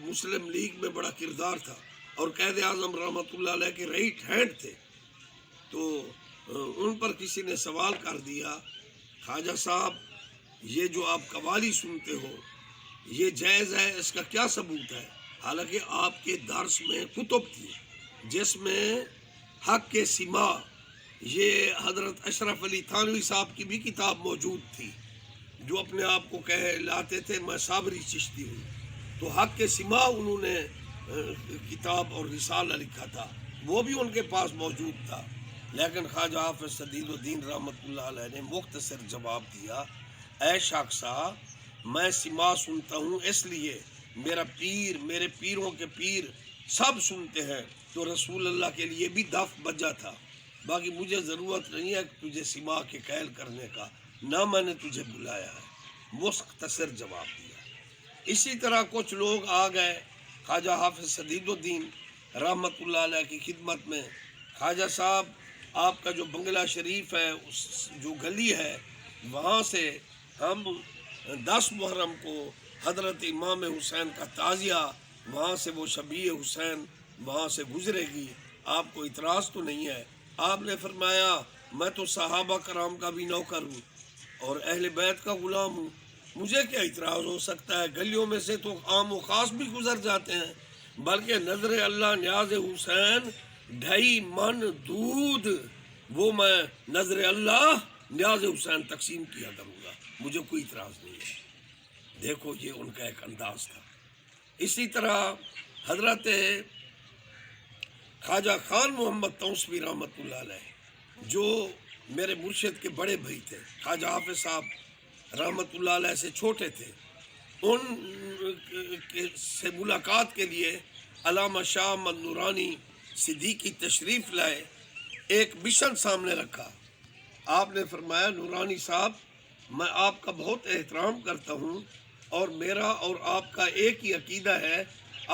مسلم league میں بڑا کردار تھا اور قائد اعظم رحمۃ اللہ علیہ کے رائٹ ہینڈ تھے. تو ان پر کسی نے سوال کر دیا، خواجہ صاحب یہ جو آپ قوالی سنتے ہو یہ جائز ہے، اس کا کیا ثبوت ہے؟ حالانکہ آپ کے درس میں کتب تھی جس میں حق کے سما، یہ حضرت اشرف علی تھانوی صاحب کی بھی کتاب موجود تھی جو اپنے آپ کو کہلاتے تھے میں صابری چشتی ہوں. تو حق کے سما انہوں نے کتاب اور رسالہ لکھا تھا، وہ بھی ان کے پاس موجود تھا. لیکن خواجہ حافظ سدید الدین رحمۃ اللہ علیہ نے مختصر جواب دیا، اے شاخصا میں سما سنتا ہوں اس لیے میرا پیر، میرے پیروں کے پیر سب سنتے ہیں، تو رسول اللہ کے لیے بھی دف بجا تھا. باقی مجھے ضرورت نہیں ہے کہ تجھے سما کے قائل کرنے کا، نہ میں نے تجھے بلایا ہے. مختصر جواب دیا. اسی طرح کچھ لوگ آ گئے خواجہ حافظ سدید الدین رحمۃ اللہ علیہ کی خدمت میں، خواجہ صاحب آپ کا جو بنگلہ شریف ہے، اس جو گلی ہے وہاں سے ہم 10 محرم کو حضرت امام حسین کا تعزیہ، وہاں سے وہ شبیہ حسین وہاں سے گزرے گی، آپ کو اعتراض تو نہیں ہے؟ آپ نے فرمایا میں تو صحابہ کرام کا بھی نوکر ہوں اور اہل بیت کا غلام ہوں، مجھے کیا اعتراض ہو سکتا ہے؟ گلیوں میں سے تو عام و خاص بھی گزر جاتے ہیں، بلکہ نظر اللہ نیاز حسین 2.5 من دودھ وہ میں نظر اللہ نیاز حسین تقسیم کیا کروں گا، مجھے کوئی اعتراض نہیں ہے. دیکھو یہ ان کا ایک انداز تھا. اسی طرح حضرت خواجہ خان محمد توسوی رحمۃ اللہ علیہ جو میرے مرشد کے بڑے بھائی تھے، خواجہ حافظ صاحب رحمۃ اللہ علیہ سے چھوٹے تھے، ان سے ملاقات کے لیے علامہ شاہ احمد نورانی صدیقی تشریف لائے. ایک مشن سامنے رکھا. آپ نے فرمایا نورانی صاحب میں آپ کا بہت احترام کرتا ہوں اور میرا اور آپ کا ایک ہی عقیدہ ہے،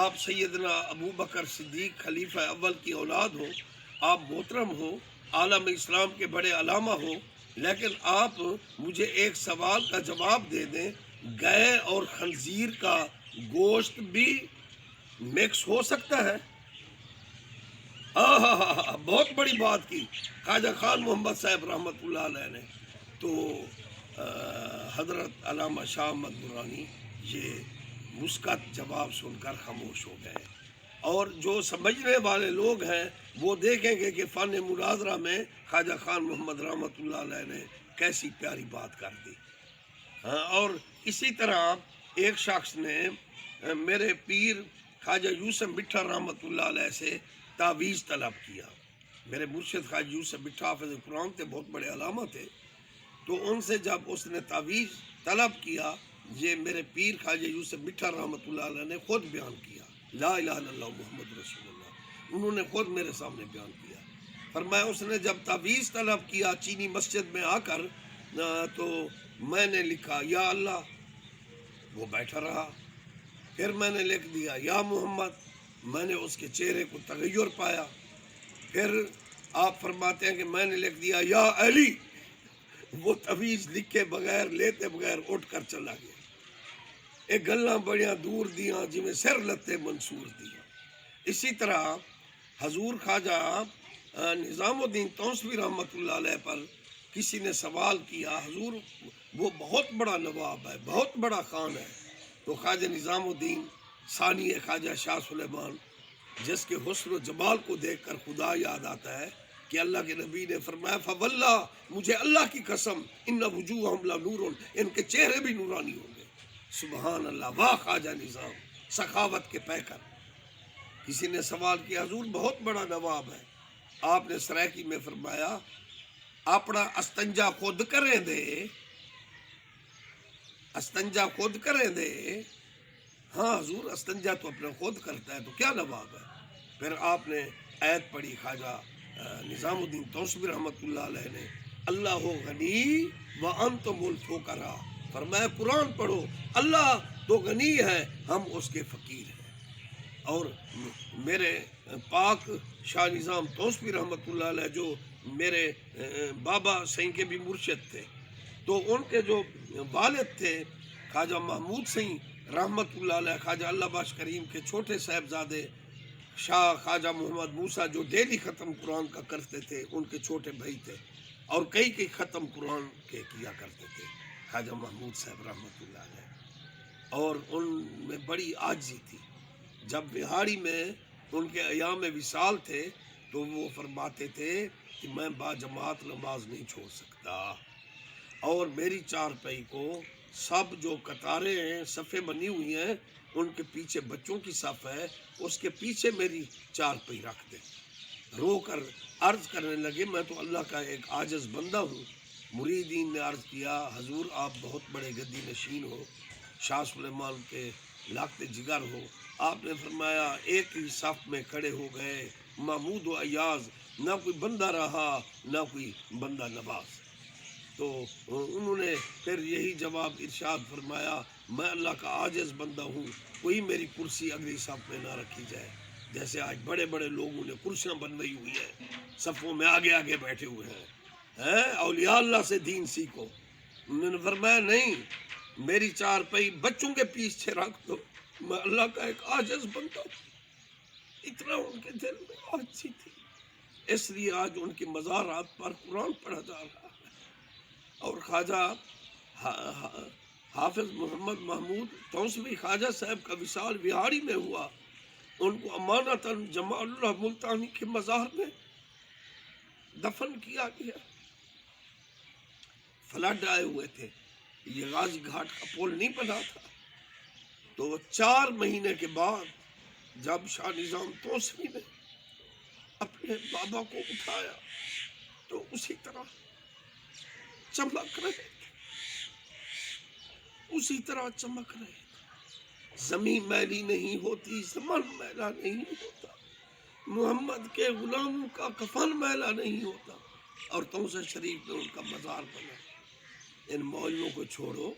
آپ سیدنا ابو بکر صدیق خلیفہ اول کی اولاد ہو، آپ محترم ہو، عالم اسلام کے بڑے علامہ ہو، لیکن آپ مجھے ایک سوال کا جواب دے دیں، گائے اور خنزیر کا گوشت بھی مکس ہو سکتا ہے؟ بہت بڑی بات کی خواجہ خان محمد صاحب رحمۃ اللہ علیہ نے. تو حضرت علامہ شاہ احمد نورانی یہ مثبت جواب سن کر خاموش ہو گئے. اور جو سمجھنے والے لوگ ہیں وہ دیکھیں گے کہ فن مناظرہ میں خواجہ خان محمد رحمۃ اللہ علیہ نے کیسی پیاری بات کر دی. اور اسی طرح ایک شخص نے میرے پیر خواجہ یوسف مٹھا رحمۃ اللہ علیہ سے تعویذ طلب کیا. میرے مرشد خواجہ یوسف مٹھا حافظ قرآن تھے، بہت بڑے علامہ تھے. تو ان سے جب اس نے تعویذ طلب کیا، یہ میرے پیر خواجہ یوسف مٹھا رحمۃ اللہ علیہ نے خود بیان کیا، لا الہ الا اللہ محمد رسول اللہ، انہوں نے خود میرے سامنے بیان کیا. فرمایا اس نے جب تعویذ طلب کیا چینی مسجد میں آ کر، تو میں نے لکھا یا اللہ، وہ بیٹھا رہا. پھر میں نے لکھ دیا یا محمد، میں نے اس کے چہرے کو تغیر پایا. پھر آپ فرماتے ہیں کہ میں نے لکھ دیا یا علی، وہ تعویذ لکھے بغیر لیتے بغیر اٹھ کر چلا گیا. ایک گلاں بڑیاں دور دیاں جی میں سر لتے منصور دیاں. اسی طرح حضور خواجہ نظام الدین توسوی رحمۃ اللہ علیہ پر کسی نے سوال کیا، حضور وہ بہت بڑا نواب ہے، بہت بڑا خان ہے. تو خواجہ نظام الدین ثانی خواجہ شاہ سلیمان، جس کے حسن و جمال کو دیکھ کر خدا یاد آتا ہے کہ اللہ کے نبی نے فرمایا فواللہ، مجھے اللہ کی قسم، ان وجوہہم لنور، ان کے چہرے بھی نورانی ہوں گے. سبحان اللہ، واہ خواجہ نظام، سخاوت کے پیکر. کسی نے سوال کیا حضور بہت بڑا نواب ہے. آپ نے سرائکی میں فرمایا اپنا استنجا خود کریں دے، استنجا خود کریں دے. ہاں حضور استنجا تو اپنا خود کرتا ہے تو کیا نواب ہے. پھر آپ نے آیت پڑھی خواجہ نظام الدین توسوی رحمۃ اللہ علیہ نے، اللہ غنی وانتم الفقراء، فرمایا قرآن پڑھو، اللہ تو غنی ہے، ہم اس کے فقیر ہیں. اور میرے پاک شاہ نظام توسوی رحمۃ اللہ علیہ جو میرے بابا سائیں کے بھی مرشد تھے، تو ان کے جو والد تھے خواجہ محمود سائیں رحمت اللہ علیہ خواجہ اللہ بخش کریم کے چھوٹے صاحبزادے شاہ خواجہ محمد موسیٰ جو ڈیلی ختم قرآن کا کرتے تھے، ان کے چھوٹے بھائی تھے، اور کئی ختم قرآن کے کیا کرتے تھے خواجہ محمود صاحب رحمت اللہ علیہ، اور ان میں بڑی عاجزی تھی۔ جب بہاڑی میں ان کے ایام وصال تھے تو وہ فرماتے تھے کہ میں با جماعت نماز نہیں چھوڑ سکتا، اور میری چارپائی کو سب جو قطاریں ہیں صفیں بنی ہوئی ہیں ان کے پیچھے بچوں کی صف ہے، اس کے پیچھے میری چارپائی رکھ دے۔ رو کر عرض کرنے لگے میں تو اللہ کا ایک عاجز بندہ ہوں۔ مریدین نے عرض کیا حضور آپ بہت بڑے گدی نشین ہو، شاہ سلیمان کے لاقتے جگر ہو۔ آپ نے فرمایا ایک ہی صف میں کھڑے ہو گئے محمود و ایاز، نہ کوئی بندہ رہا نہ کوئی بندہ نواز۔ تو انہوں نے پھر یہی جواب ارشاد فرمایا میں اللہ کا عاجز بندہ ہوں، کوئی میری کرسی اگلی صف میں نہ رکھی جائے، جیسے آج بڑے بڑے لوگوں نے کرسیاں بنوائی ہوئی ہیں، صفوں میں آگے آگے بیٹھے ہوئے ہیں، اولیاء اللہ سے دین سیکھو۔ انہوں نے فرمایا نہیں، میری چارپائی بچوں کے پیچھے رکھ دو، میں اللہ کا ایک عاجز بندہ ہوں۔ اتنا ان کے دل میں عاجزی تھی، اس لیے آج ان کی مزارات پر قرآن پڑھا جا رہا ہے۔ اور خواجہ حافظ محمد محمود توسوی خواجہ صاحب کا وصال بہاڑی میں ہوا، ان کو امانتاً جمال اللہ ملتانی کے مزار میں دفن کیا گیا۔ فلڈ آئے ہوئے تھے، یہ غازی گھاٹ کا پل نہیں بنا تھا، تو 4 مہینے کے بعد جب شاہ نظام توسوی نے اپنے بابا کو اٹھایا تو اسی طرح چمک رہے تھے، اسی طرح چمک رہے تھے۔ زمین میلی نہیں ہوتی، زمان میلا نہیں ہوتا، محمد کے غلاموں کا کفن میلا نہیں ہوتا، اور توسہ شریف میں ان کا مزار بنا۔ ان مولوں کو چھوڑو،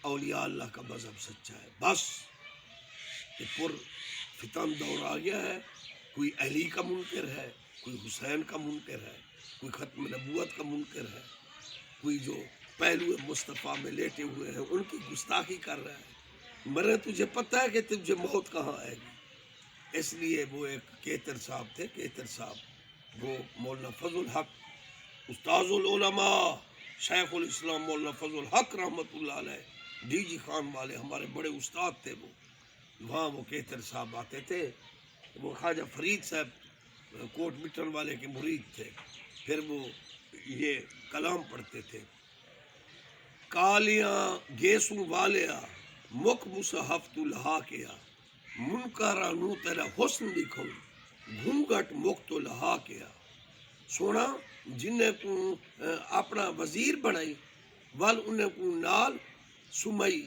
اولیاء اللہ کا مذہب سچا ہے۔ بس یہ پر فتن دور آ گیا ہے، کوئی علی کا منکر ہے، کوئی حسین کا منکر ہے، کوئی ختم نبوت کا منکر ہے، کوئی جو پہلو مصطفیٰ میں لیٹے ہوئے ہیں ان کی گستاخی کر رہا ہے۔ مرے تجھے پتہ ہے کہ تجھے موت کہاں آئے گی۔ اس لیے وہ ایک کیتر صاحب تھے، کیتر صاحب وہ مولانا فضل الحق استاذ العلماء شیخ الاسلام مولانا فضل الحق رحمۃ اللہ علیہ ڈی جی خان والے ہمارے بڑے استاد تھے۔ وہ وہاں وہ کیتر صاحب آتے تھے، وہ خواجہ فرید صاحب کوٹ مٹن والے کے مرید تھے، پھر وہ یہ کلام پڑھتے تھے، کالیاں گیسوں والیا مکھ مصحف تو لہا کیا، منکرا نو تیرا حسن دکھوں گھونگٹ مکھ تو لہا کیا۔ سونا جنہیں کو اپنا وزیر بنائی ول انہیں کو نال سمئی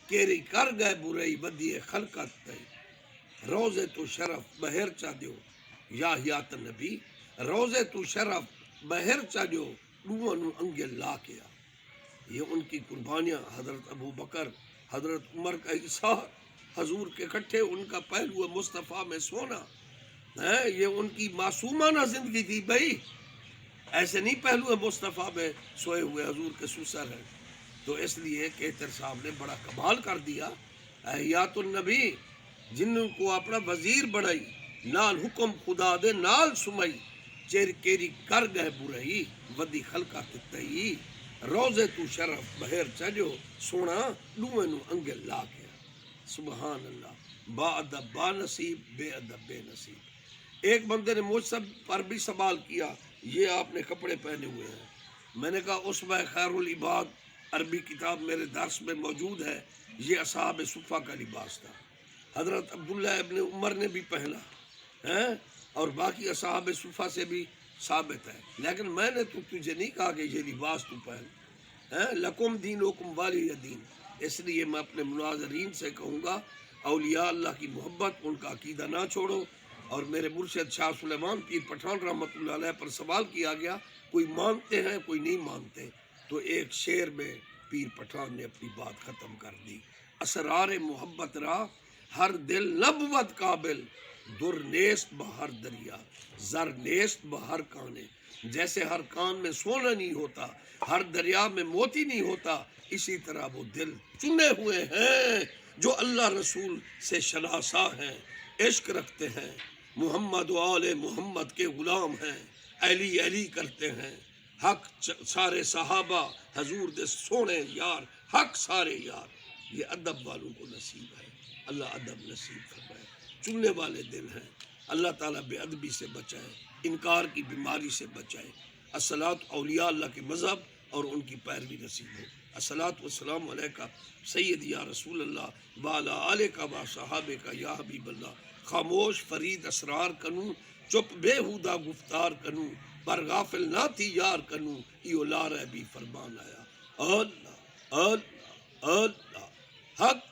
کیری کر گئے برائی بدی خلقت تی، روزے تو شرف بہر چا دیو یا حیات نبی، روزے تو شرف بہر چا دیو نو انگے لا کیا۔ یہ ان کی قربانیاں، حضرت ابو بکر حضرت عمر کا احسار، حضور کے کٹھے ان کا پہلو مصطفیٰ میں سونا ہے، یہ ان کی معصومانہ زندگی تھی بھائی، ایسے نہیں پہلو مصطفیٰ میں سوئے ہوئے حضور کے سسر ہیں۔ تو اس لیے کیتر صاحب نے بڑا کمال کر دیا، احیات النبی جن کو اپنا وزیر بڑھائی، نال حکم خدا دے نال سمئی چیر کیری کر گئے برائی ودی خلقہ تتئی، روزے تو شرف بہر چڑھو سونا لوئے نو انگے لا گیا۔ سبحان اللہ، با ادب با نصیب، بے ادب بے نصیب۔ ایک بندے نے مجھ سب پر بھی سوال کیا، یہ آپ نے کپڑے پہنے ہوئے ہیں؟ میں نے کہا اسوہ خیر العباد عربی کتاب میرے درس میں موجود ہے، یہ اصحاب صفہ کا لباس تھا، حضرت عبداللہ ابن عمر نے بھی پہنا ہے اور باقی اصحاب صفہ سے بھی ثابت ہے، لیکن میں نے تو تجھے نہیں کہا کہ یہ لباس تو پہن، لکم دینکم والی دین۔ اس لیے میں اپنے مناظرین سے کہوں گا اولیاء اللہ کی محبت، ان کا عقیدہ نہ چھوڑو۔ اور میرے مرشد شاہ سلیمان پیر پٹھان رحمۃ اللہ علیہ پر سوال کیا گیا، کوئی مانتے ہیں کوئی نہیں مانتے، تو ایک شعر میں پیر پٹھان نے اپنی بات ختم کر دی، اسرار محبت را ہر دل نبوت قابل، در نیست بہر دریا زر نیست بہر کانے۔ جیسے ہر کان میں سونا نہیں ہوتا، ہر دریا میں موتی نہیں ہوتا، اسی طرح وہ دل چنے ہوئے ہیں جو اللہ رسول سے شناسا ہیں، عشق رکھتے ہیں، محمد و آل محمد کے غلام ہیں، علی علی کرتے ہیں، حق سارے صحابہ حضور دے سونے یار، حق سارے یار۔ یہ ادب والوں کو نصیب ہے، اللہ ادب نصیب فرمائے۔ چننے والے دل ہیں، اللہ تعالیٰ بے ادبی سے بچائے، انکار کی بیماری سے بچائے۔ الصلاۃ اولیاء اللہ کے مذہب اور ان کی پیروی نصیب ہو۔ الصلاۃ والسلام علیکہ سید یا رسول اللہ وعلی آلکہ و صحابہ یا حبیب اللہ۔ خاموش فرید اسرار کنوں، چپ بے ہودہ گفتار کنوں، پر غافل نہ تھی یار کنوں، ایو لا رہبی فرمان آیا۔ اللہ اللہ اللہ حق